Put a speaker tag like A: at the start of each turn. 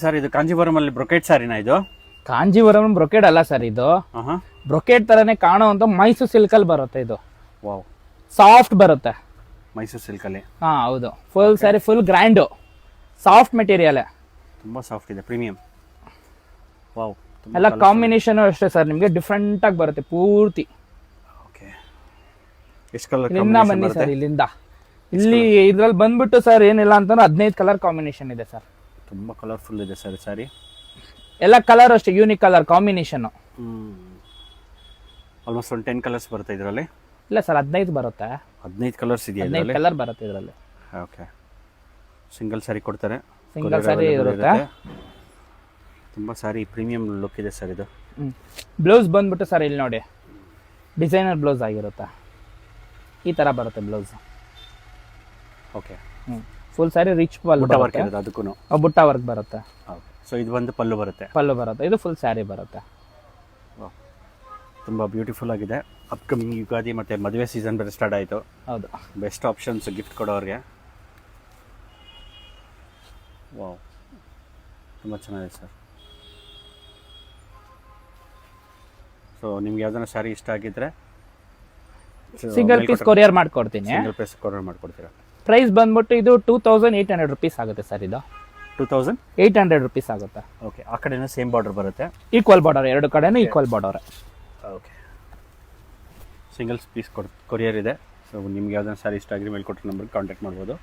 A: Sir ಇದು ಕಾಂಜೀವರಂ ಅಲ್ಲಿ brocade ಸಾರಿನಾ ಇದು?
B: ಕಾಂಜೀವರಂ ಬ್ರೊಕೆಡ್ ಅಲ್ಲ ಸರ್, ಇದು ಬ್ರೊಕೆಡ್ ತರನೇ ಕಾಣುವಂತ ಮೈಸೂರು ಸಿಲ್ಕ್ ಅಲ್ಲಿ ಬರುತ್ತೆ. ಇದು
A: ವಾವ್,
B: ಸಾಫ್ಟ್ ಬರುತ್ತೆ.
A: ಮೈಸೂರು ಸಿಲ್ಕ್ ಅಲ್ಲಿ?
B: ಹಾ ಹೌದು. Full sari full grand soft material,
A: ತುಂಬಾ ಸಾಫ್ಟ್ ಇದೆ, ಪ್ರೀಮಿಯಂ. ವಾವ್,
B: ಎಲ್ಲ ಕಾಂಬಿನೇಷನ್ ಅಷ್ಟೇ ಸರ್, ನಿಮ್ಗೆ ಡಿಫ್ರೆಂಟ್ ಆಗಿ ಬರುತ್ತೆ ಪೂರ್ತಿ.
A: ಓಕೆ, ಎಷ್ಟು ಕಲರ್?
B: ಇಲ್ಲಿಂದ ಬನ್ನಿ ಸರ್, ಇಲ್ಲಿಂದ ಇಲ್ಲಿ ಇದ್ರಲ್ಲಿ ಬಂದ್ಬಿಟ್ಟು ಸರ್ ಏನಿಲ್ಲ ಅಂತಂದ್ರೆ 15 ಕಲರ್ ಕಾಂಬಿನೇಷನ್ ಇದೆ ಸರ್.
A: ತುಂಬಾ ಕಲರ್ಫುಲ್ ಇದೆ ಸರ್ ಸಾರಿ.
B: ಎಲ್ಲ ಕಲರ್ ಅಷ್ಟೇ, ಯೂನಿಕ್ ಕಲರ್ ಕಾಂಬಿನೇಷನ್.
A: ಆಲ್ಮೋಸ್ಟ್ ಒಂದು 10 ಕಲರ್ಸ್ ಬರುತ್ತೆ ಇದರಲ್ಲಿ?
B: ಇಲ್ಲ ಸರ್, 15 ಬರುತ್ತೆ.
A: 15 ಕಲರ್ಸ್ ಇದೆಯಾ
B: 15
A: ಇದರಲ್ಲಿ?
B: ಕಲರ್ ಬರುತ್ತೆ ಇದರಲ್ಲಿ.
A: ಓಕೆ, ಸಿಂಗಲ್ ಸಾರಿ ಕೊಡ್ತಾರೆ,
B: ಸಿಂಗಲ್ ಸಾರಿ ಇರುತ್ತೆ.
A: ತುಂಬಾ ಸಾರಿ ಪ್ರೀಮಿಯಂ ಲುಕ್ ಇದೆ ಸರ್ ಇದು.
B: ಬ್ಲೌಸ್ ಬಂದ್ಬಿಟ್ಟು ಸರ್ ಇಲ್ಲಿ ನೋಡಿ, ಡಿಸೈನರ್ ಬ್ಲೌಸ್ ಆಗಿರುತ್ತೆ, ಈ ತರ ಬರುತ್ತೆ ಬ್ಲೌಸ್.
A: ಓಕೆ,
B: ಫುಲ್ ಸಾರಿ ರಿಚ್ ಪಲ್ಲು
A: ಬುಟ್ಟ ವರ್ಕ್ ಇದೆ ಅದಕ್ಕೂ?
B: ಬುಟ್ಟ ವರ್ಕ್ ಬರುತ್ತೆ.
A: ಸೊ ಇದು ಒಂದು ಪಲ್ಲು ಬರುತ್ತೆ?
B: ಪಲ್ಲು ಬರುತ್ತೆ. ಇದು ಫುಲ್ ಸ್ಯಾರಿ ಬರುತ್ತೆ.
A: ತುಂಬ ಬ್ಯೂಟಿಫುಲ್ ಆಗಿದೆ. ಅಪ್ಕಮಿಂಗ್ ಯುಗಾದಿ ಮತ್ತು ಮದುವೆ ಸೀಸನ್ ಬೇರೆ ಸ್ಟಾರ್ಟ್ ಆಯಿತು.
B: ಹೌದು,
A: ಬೆಸ್ಟ್ ಆಪ್ಷನ್ಸ್ ಗಿಫ್ಟ್ ಕೊಡೋರಿಗೆ. ವಾವ್, ತುಂಬ ಚೆನ್ನಾಗಿದೆ ಸರ್. ಸೊ ನಿಮ್ಗೆ ಯಾವ್ದಾನ ಸ್ಯಾರಿ ಇಷ್ಟ ಆಗಿದ್ರೆ
B: ಸಿಂಗಲ್ ಪೀಸ್ ಕೊರಿಯರ್ ಮಾಡ್ಕೊಡ್ತೀನಿ.
A: ಸಿಂಗಲ್ ಪೀಸ್ ಕೊರಿಯರ್ ಮಾಡ್ಕೊಡ್ತೀರಾ?
B: ಪ್ರೈಸ್ ಬಂದ್ಬಿಟ್ಟು ಇದು 2800 ರುಪೀಸ್ ಆಗುತ್ತೆ ಸರ್. ಇದು
A: 2800
B: ರುಪೀಸ್ ಆಗುತ್ತೆ.
A: ಓಕೆ, ಆ ಕಡೆನೂ ಸೇಮ್ ಬಾರ್ಡರ್ ಬರುತ್ತೆ?
B: ಈಕ್ವಲ್ ಬಾರ್ಡರ್, ಎರಡು ಕಡೆನೂ equal border.
A: Okay, single piece courier ಇದೆ. ಸೊ ನಿಮ್ಗೆ ಯಾವ್ದಾನ ಸ್ಯಾರಿ ಇಷ್ಟ ಆಗಿದ್ರೆ ಮೇಲೆ ಕೊಟ್ಟರೆ ನಂಬರ್ಗೆ ಕಾಂಟ್ಯಾಕ್ಟ್ ಮಾಡ್ಬೋದು.